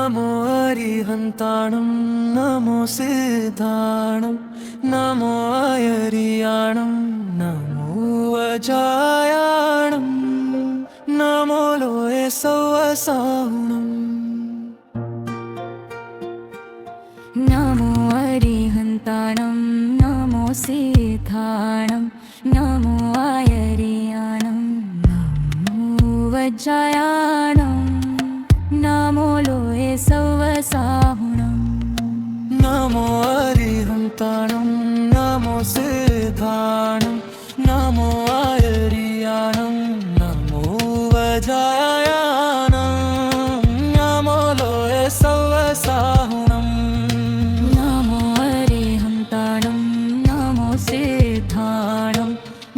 नमो अरिहन्ताणं नमो सिद्धाणं नमो अयरियाणं नमो अजायाणं नमो लोये सौवसाहुणं नमो अरिहन्ताणं नमो सिद्धाणं नमो अयरियाणं नमो वज्रायाणं नमो लोये सौवसाहुणं नमो अरिहन्ताणं नमो सिद्धाणं नमो अयरियाणं नमो वज्रायाणं नमो लोये सौवसाहुणं नमो अरिहन्ताणं नमो सिद्धाणं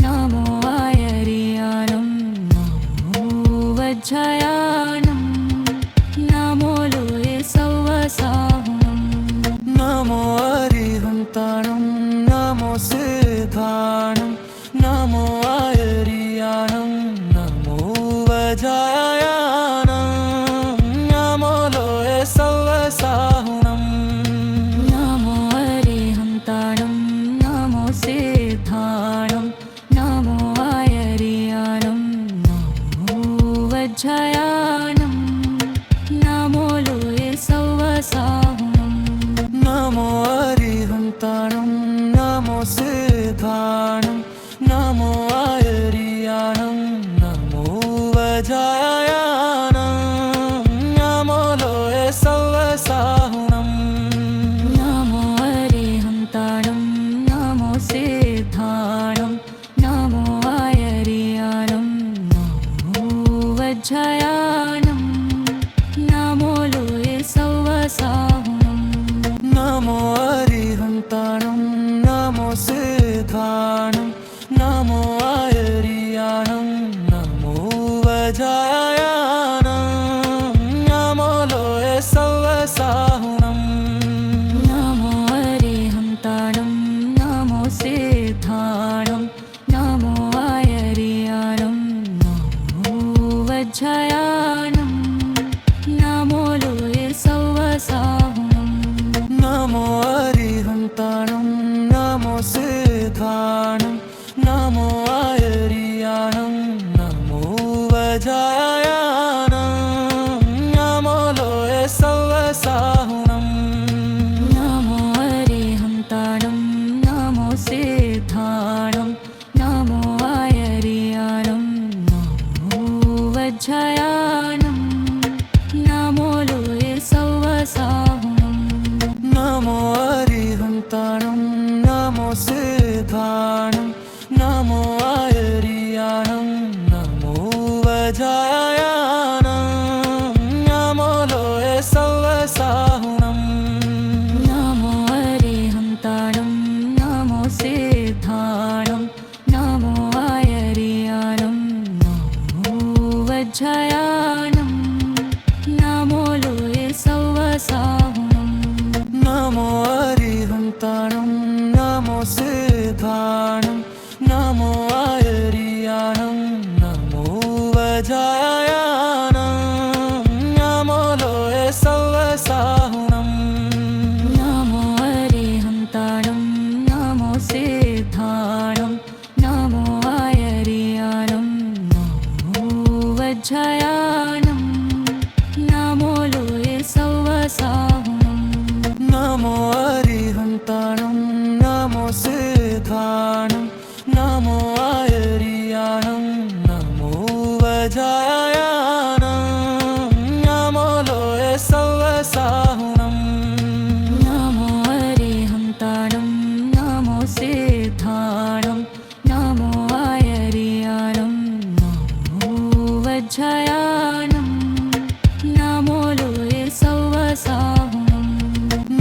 नमो अयरियाणं नमो वज्रायाणं नमो लोये सौवसाहुणं नमो अरिहन्ताणं नमो सिद्धाणं नमो अयरियाणं नमो वज्रायाणं नमो लोये सौवसाहुणं नमो अरिहन्ताणं नमो सिद्धाणं नमो अयरियाणं नमो वज्रायाणं नमो लोये सौवसाहुणं नमो अरिहन्ताणं नमो सिद्धाणं नमो अयरियाणं नमो वज्रायाणं नमो लोये सौवसाहुणं नमो अरिहन्ताणं नमो सिद्धाणं नमो अयरियाणं नमो वज्रायाणं नमो लोये सौवसाहुणं नमो अरिहन्ताणं नमो सिद्धाणं नमो अयरियाणं नमो वज्रायाणं नमो लोये सौवसाहुणं नमो अरिहन्ताणं नमो सिद्धाणं नमो अयरियाणं नमो वज्रायाणं नमो लोये सौवसाहुणं नमो अरिहन्ताणं नमो सिद्धाणं नमो अयरियाणं नमो वज्रायाणं नमो लोये सौवसाहुणं नमो अरिहन्ताणं नमो सिद्धाणं नमो अयरियाणं नमो वज्रायाणं नमो लोये सौवसाहुणं नमो अरिहन्ताणं नमो सिद्धाणं नमो अयरियाणं नमो वज्रायाणं नमो लोये सौवसाहुणं नमो अरिहन्ताणं नमो सिद्धाणं नमो अयरियाणं नमो वज्रायाणं नमो लोये सौवसाहुणं नमो अरिहन्ताणं नमो सिद्धाणं नमो अयरियाणं नमो वज्रायाणं नमो लोये सौवसाहुणं नमो अरिहन्ताणं नमो सिद्धाणं नमो अयरियाणं नमो वज्रायाणं नमो लोये सौवसाहुणं नमो अरिहन्ताणं नमो सिद्धाणं नमो अयरियाणं नमो वज्रायाणं नमो लोये सौवसाहुणं नमो अरिहन्ताणं नमो सिद्धाणं नमो अयरियाणं नमो वज्रायाणं नमो लोये सौवसाहुणं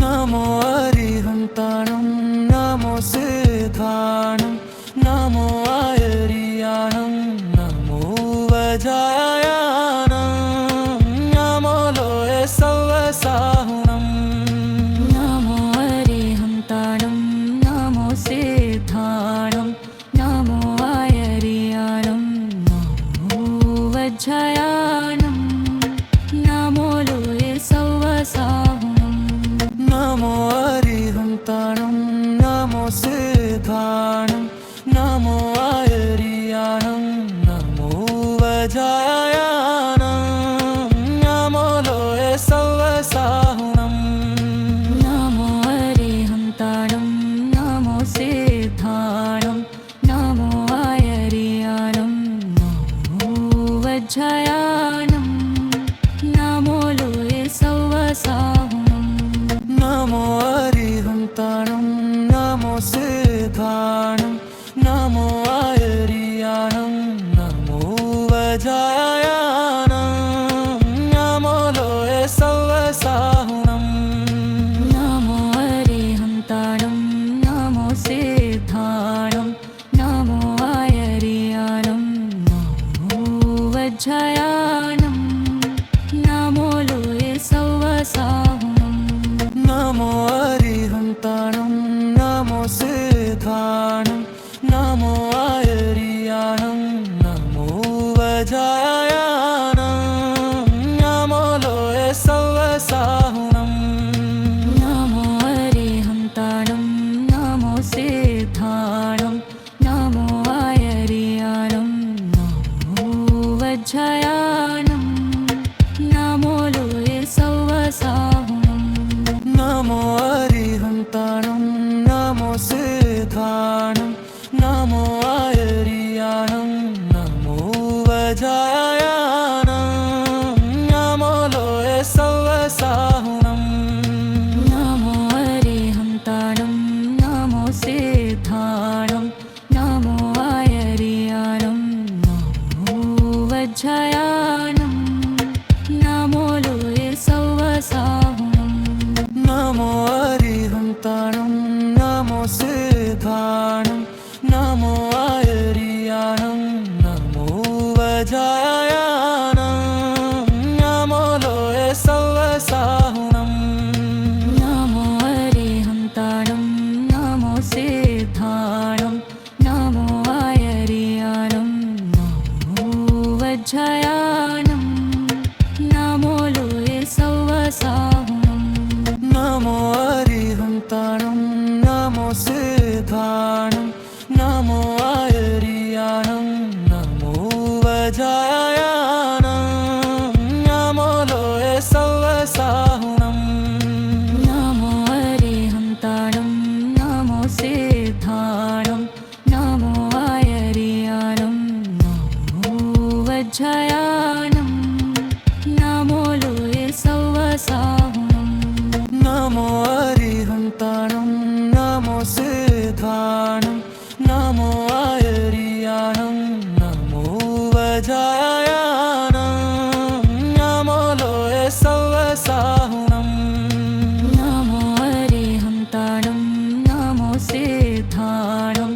नमो अरिहन्ताणं नमो सिद्धाणं नमो अयरियाणं नमो वज्रायाणं नमो लोये सौवसाहुणं नमो अरिहन्ताणं नमो सिद्धाणं नमो अयरियाणं नमो वज्रायाणं नमो लोये सौवसाहुणं वजायानं नमो लोये सव्वसाहुनं नमो अरिहन्ताणं नमो सिद्धाणं नमो आयर्याणं नमो वज्रायाणं नमो लोये सव्वसाहुनं नमो अरिहन्ताणं नमो सिद्धाणं नमो आयर्याणं नमो वज्रायाणं नमो लोये सव्वसाहुनं नमो अरिहन्ताणं नमो सिद्धाणं नमो आयर्याणं नमो वज्रायाणं नमो लोये सव्वसाहुनं नमो अरिहन्ताणं नमो सिद्धाणं नमो आयर्याणं नमो वज्रायाणं नमो लोये सव्वसाहुनं नमो अरिहन्ताणं नमो सिद्धाणं नमो आयर्याणं नमो वज्रायाणं नमो लोये सव्वसाहुनं नमो अरिहन्ताणं नमो सिद्धाणं नमो आयर्याणं नमो वज्रायाणं नमो लोये सव्वसाहुनं नमो अरिहन्ताणं नमो सिद्धाणं नमो आयर्याणं नमो वज्रायाणं नमो लोये सव्वसाहुनं नमो अरिहन्ताणं नमो सिद्धाणं नमो आयर्याणं नमो वज्रायाणं नमो लोये सव्वसाहुनं नमो अरिहन्ताणं नमो सिद्धाणं नमो आयर्याणं नमो वज्रायाणं नमो लोये सव्वसाहुनं नमो अरिहन्ताणं नमो सिद्धाणं नमो आयर्याणं नमो वज्रायाणं नमो लोये सव्वसाहुनं नमो अरिहन्ताणं नमो सिद्धाणं नमो आयर्याणं नमो वज्रायाणं नमो लोये सव्वसाहुनं नमो अरिहन्ताणं नमो सिद्धाणं नमो आयर्याणं नमो वज्रायाणं नमो लोये सव्वसाहुनं नमो अरिहन्ताणं नमो सिद्धाणं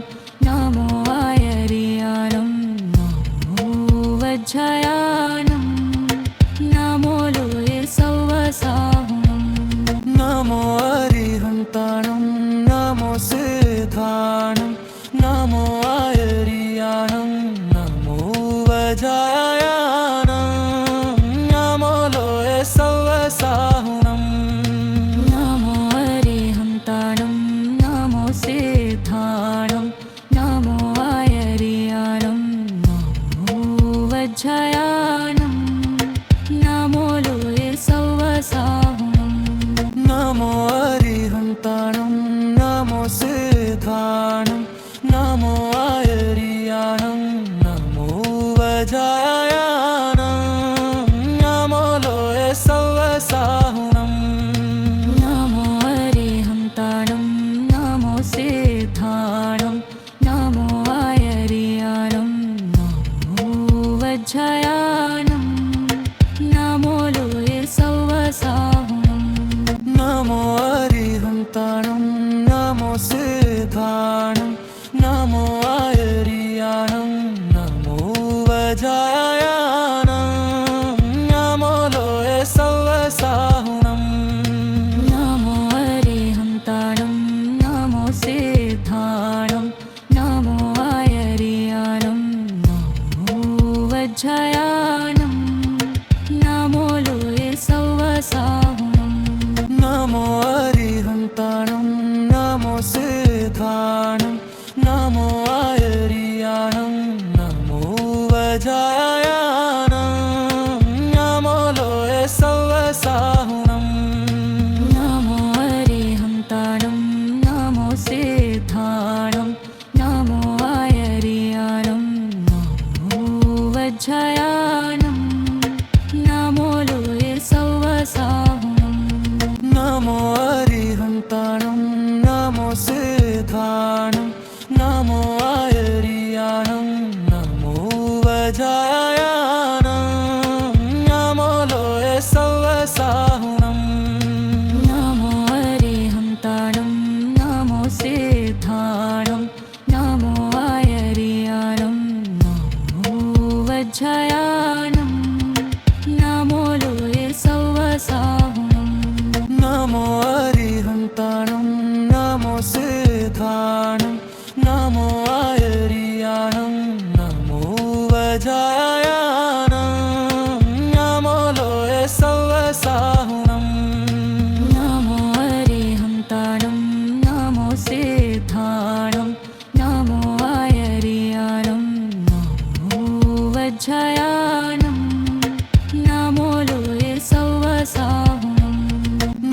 नमो आयर्याणं नमो वज्रायाणं नमो लोये सव्वसाहुनं नमो अरिहन्ताणं नमो सिद्धाणं नमो आयर्याणं नमो वज्रायाणं नमो लोये सव्वसाहुनं नमो अरिहन्ताणं नमो सिद्धाणं नमो आयर्याणं नमो वज्रायाणं नमो लोये सव्वसाहुनं नमो अरिहन्ताणं नमो सिद्धाणं नमो आयर्याणं नमो वज्रायाणं नमो लोये सव्वसाहुनं नमो अरिहन्ताणं नमो सिद्धाणं नमो आयर्याणं नमो वज्रायाणं नमो लोये सव्वसाहुनं नमो अरिहन्ताणं नमो सिद्धाणं नमो आयर्याणं नमो वज्रायाणं नमो लोये सव्वसाहुनं नमो अरिहन्ताणं नमो सिद्धाणं नमो आयर्याणं नमो वज्रायाणं नमो लोये सव्वसाहुनं नमो अरिहन्ताणं नमो सिद्धाणं नमो आयर्याणं नमो वज्रायाणं वज्रयानं नमो लोये सौवसाहुनं नमो अरिहन्ताणं नमो सिद्धाणं नमो आयर्याणं नमो वज्रयानं नमो लोये सौवसाहुनं नमो अरिहन्ताणं नमो सिद्धाणं नमो आयर्याणं नमो वज्रयानं नमो लोये सौवसाहुनं नमो अरिहन्ताणं नमो सिद्धाणं नमो आयर्याणं नमो वज्रयानं नमो लोये सौवसाहुनं नमो अरिहन्ताणं नमो सिद्धाणं नमो आयर्याणं नमो वज्रयानं नमो लोये सौवसाहुनं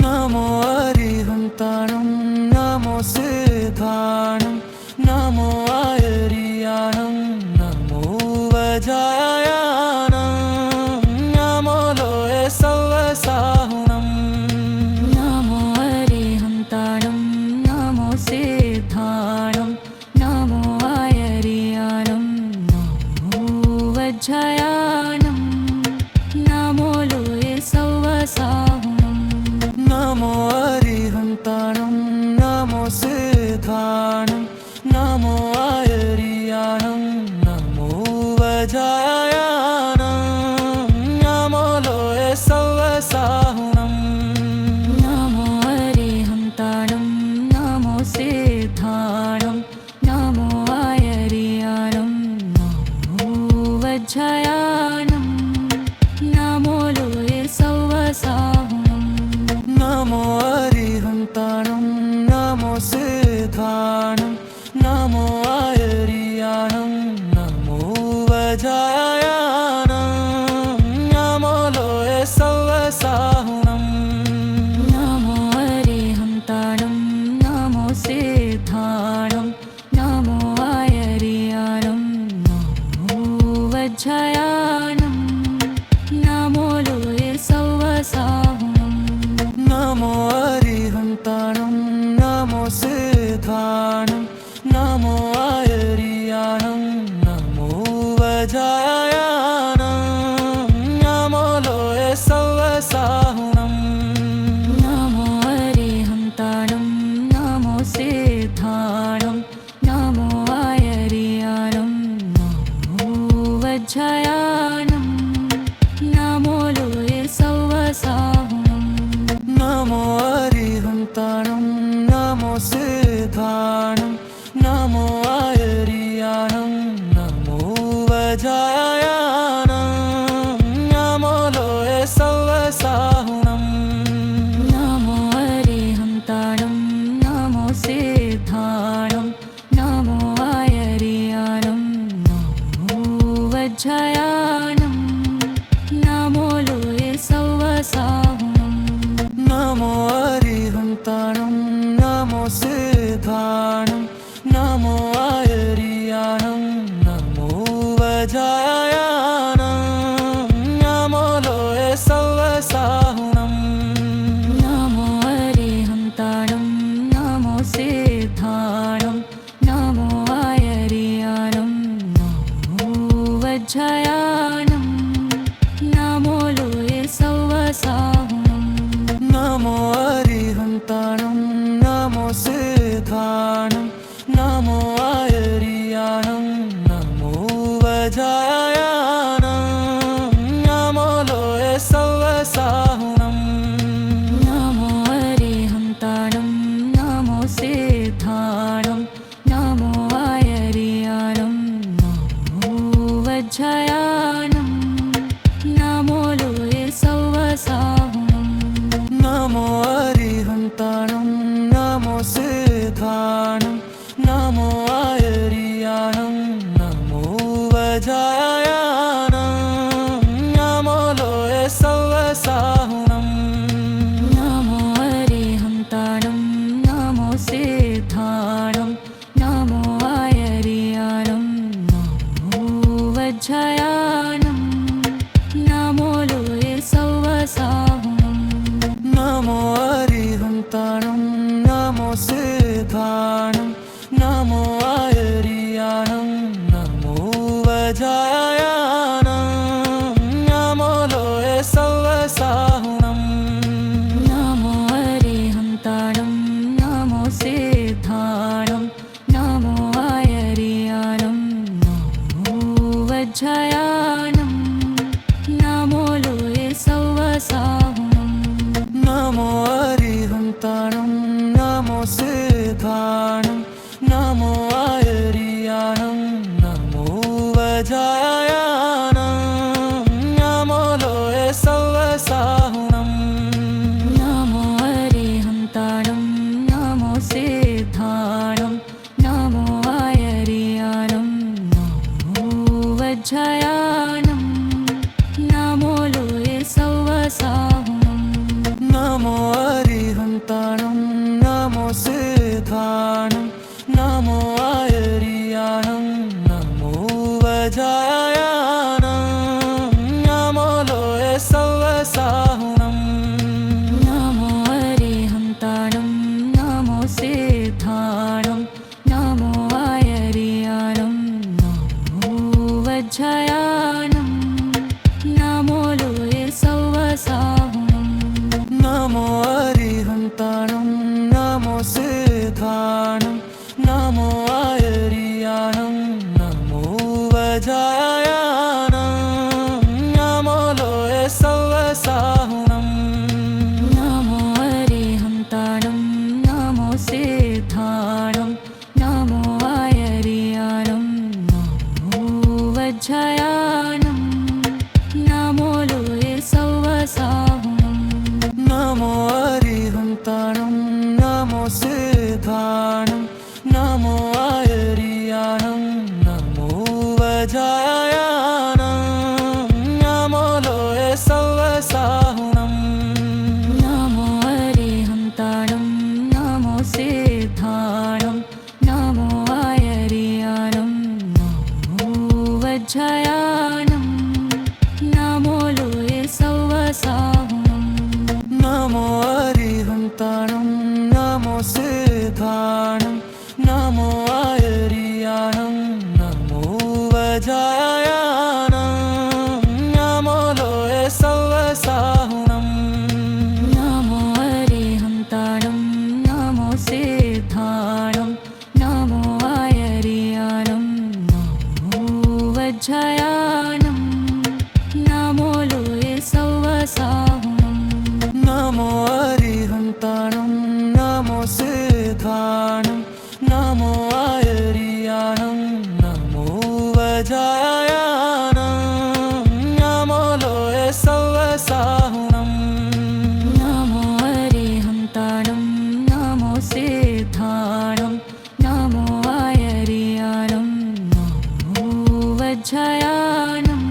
नमो अरिहन्ताणं नमो सिद्धाणं नमो आयर्याणं नमो वज्रयानं नमो लोये सौवसाहुनं नमो अरिहन्ताणं नमो सिद्धाणं नमो आयर्याणं नमो वज्रयानं नमो लोये सौवसाहुनं नमो अरिहन्ताणं नमो सिद्धाणं नमो आयर्याणं नमो वज्रयानं नमो लोये सौवसाहुनं नमो अरिहन्ताणं नमो सिद्धाणं नमो आयर्याणं नमो वज्रयानं नमो लोये सौवसाहुनं नमो अरिहन्ताणं नमो सिद्धाणं नमो आयर्याणं नमो वज्रयानं नमो लोये सौवसाहुनं नमो अरिहन्ताणं नमो सिद्धाणं नमो आयर्याणं नमो वज्रयानं नमो लोये सौवसाहुनं नमो अरिहन्ताणं नमो सिद्धाणं नमो आयर्याणं नमो वज्रयानं नमो लोये सौवसाहुनं नमो अरिहन्ताणं नमो सिद्धाणं नमो आयर्याणं नमो वज्रयानं नमो लोये सौवसाहुनं नमो अरिहन्ताणं नमो सिद्धाणं नमो आयर्याणं नमो वज्रयानं नमो लोये सौवसाहुनं नमो अरिहन्ताणं नमो सिद्धाणं नमो आयर्याणं नमो वज्रयानं नमो लोये सौवसाहुनं नमो अरिहन्ताणं नमो सिद्धाणं नमो आयर्याणं नमो वज्रयानं नमो लोये सौवसाहुनं नमो अरिहन्ताणं नमो सिद्धाणं नमो आयर्याणं नमो वज्रयानं नमो लोये सौवसाहुनं नमो अरिहन्ताणं नमो सिद्धाणं नमो आयर्याणं नमो वज्रयानं नमो लोये सौवसाहुनं नमो अरिहन्ताणं नमो सिद्धाणं नमो आयर्याणं नमो वज्रयानं नमो लोये सौवसाहुनं नमो अरिहन्ताणं नमो सिद्धाणं नमो आयर्याणं नमो वज्रयानं नमो लोये सौवसाहुनं नमो अरिहन्ताणं नमो सिद्धाणं नमो आयर्याणं नमो वज्रयानं वज्रयानं नमो लोये सौवसाहुनं नमो अरिहन्ताणं नमो सिद्धाणं नमो आयर्याणं नमो वज्रयानं नमो लोये सौवसाहुनं नमो अरिहन्ताणं नमो सिद्धाणं नमो आयर्यानं नमो वज्रयानं नमो लोये सौवसाहुनं नमो अरिहन्ताणं नमो सिद्धाणं नमो आयर्याणं नमो वज्रयानं नमो लोये सौवसाहुनं नमो अरिहन्ताणं नमो सिद्धाणं नमो आयर्याणं नमो वज्रयानं नमो लोये सौवसाहुनं नमो अरिहन्ताणं नमो सिद्धाणं नमो आयर्याणं नमो वज्रयानं नमो लोये सौवसाहुनं नमो अरिहन्ताणं नमो सिद्धाणं नमो आयर्याणं नमो वज्रयानं नमो लोये सौवसाहुनं नमो अरिहन्ताणं नमो सिद्धाणं नमो आयर्याणं नमो वज्रयानं नमो लोये सौवसाहुनं नमो अरिहन्ताणं नमो सिद्धाणं नमो आयर्याणं नमो वज्रयानं नमो लोये सौवसाहुनं नमो अरिहन्ताणं नमो सिद्धाणं नमो आयर्याणं नमो वज्रयानं नमो लोये सौवसाहुनं नमो अरिहन्ताणं नमो सिद्धाणं नमो आयर्याणं नमो वज्रयानं नमो लोये सौवसाहुनं नमो अरिहन्ताणं नमो सिद्धाणं नमो आयर्याणं नमो वज्रयानं नमो लोये सौवसाहुनं नमो अरिहन्ताणं नमो सिद्धाणं नमो आयर्याणं नमो वज्रयानं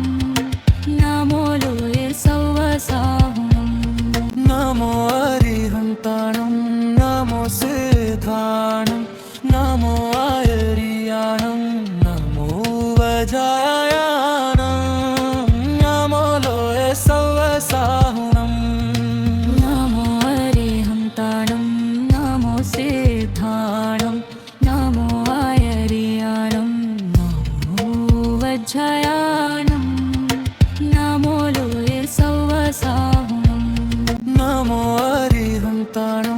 नमो लोये सौवसाहुनं नमो अरिहन्ताणं नमो सिद्धाणं नमो आयर्याणं नमो वज्रयानं नमो लोये सौवसाहुनं नमो अरिहन्ताणं नमो सिद्धाणं नमो आयर्याणं नमो वज्रयानं नमो लोये सौवसाहुनं नमो अरिहन्ताणं